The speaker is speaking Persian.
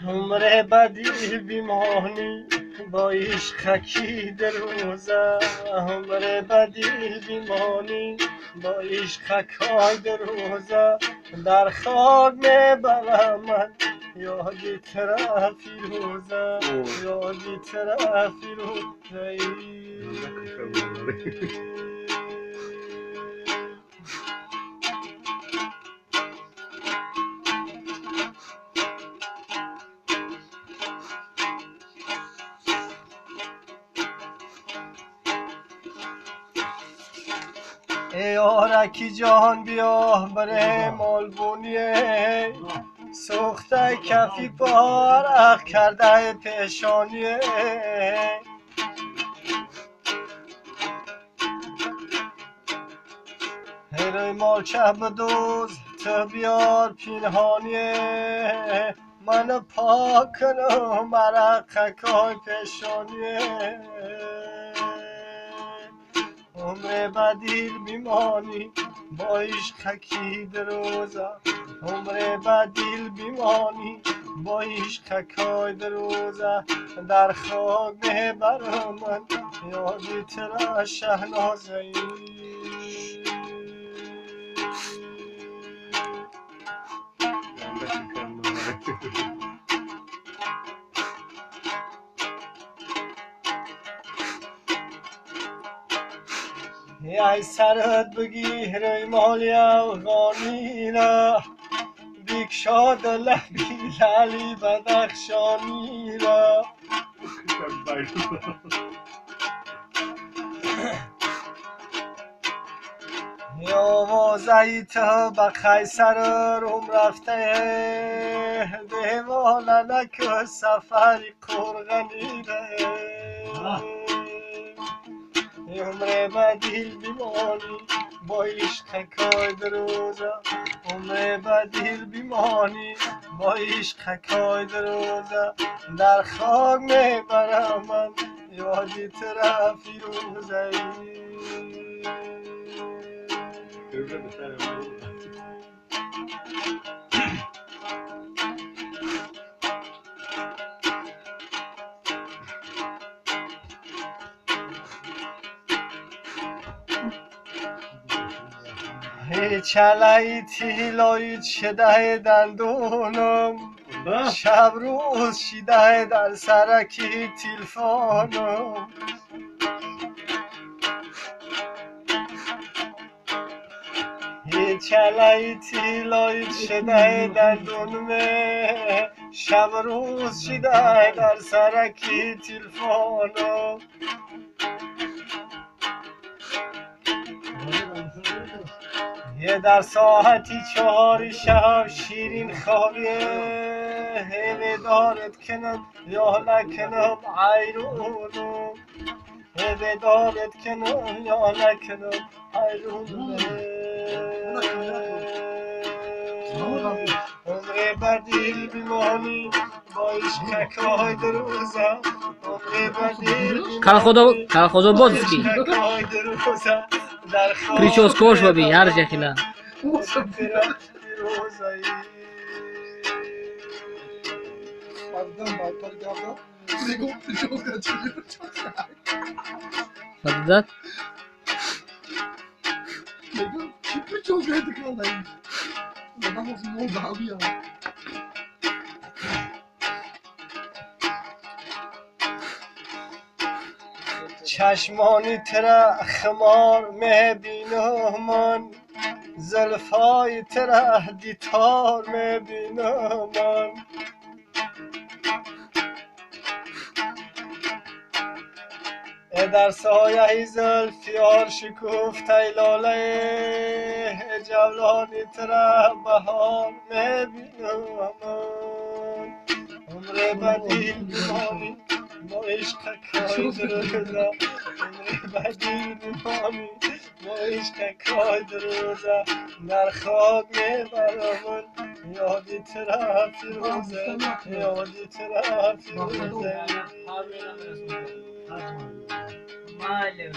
عمر بدی بیمانی با عشقکی در روزه عمر بدی بیمانی با عشقکای در روزه در خاک میبرم من یادی ترا فیروزه یادی ترا فیروزه ای یارکی جان بیا بره مالبونیه سوخته کفی پارق کرده پیشانیه هیروی مال چه بدوز تو بیار پینهانیه من پاک کنم مرقکای پیشانیه عمر بدیل بیمانی با عشقکی در روزه عمر بدیل بیمانی با عشقکای در روزه در خاک میبرم من یادی ترا شهنازه ای سرت بگیر ای مالی افغانی را بکشاد لبی لالی بدخشانی را یا آوازه تو به قیصر روم رفته دیوانه سفری قرغنی را عمر بدیل بیمانی با عشقکای در روزه عمر بدیل بیمانی با عشقکای در روزه در خاک میبرم من یادی ترا فیروزه چلای تیلای شده دندونم شب روز شیده در سرکی تلفونم چلای تیلای شده دندونم شب روز شیده در سرکی تلفونم یه در ساعتی 4 شب شیرین خوابیه هیوی دارد کنم یا نکنم عیرونم هیوی دارد کنم یا نکنم عیرونم عمر بدیل بیمانی با عشقکای در روزه عمر بدیل بیمانی Колхозо Бодский. Прическа баби, яржахина. Поддат? چشمانی ترا خمار میبینم من زلفای ترا دیتار میبینم من در سایه زلفیار شکفته لاله جولانی ترا بهار میبینم من عمر بدیل بیمانی با عشقکای در روزه عمر بدیل بیمانی با عشقکای در روزه در خاک میبرم یادی ترا فیروزه یادی ترا فیروزه Malum.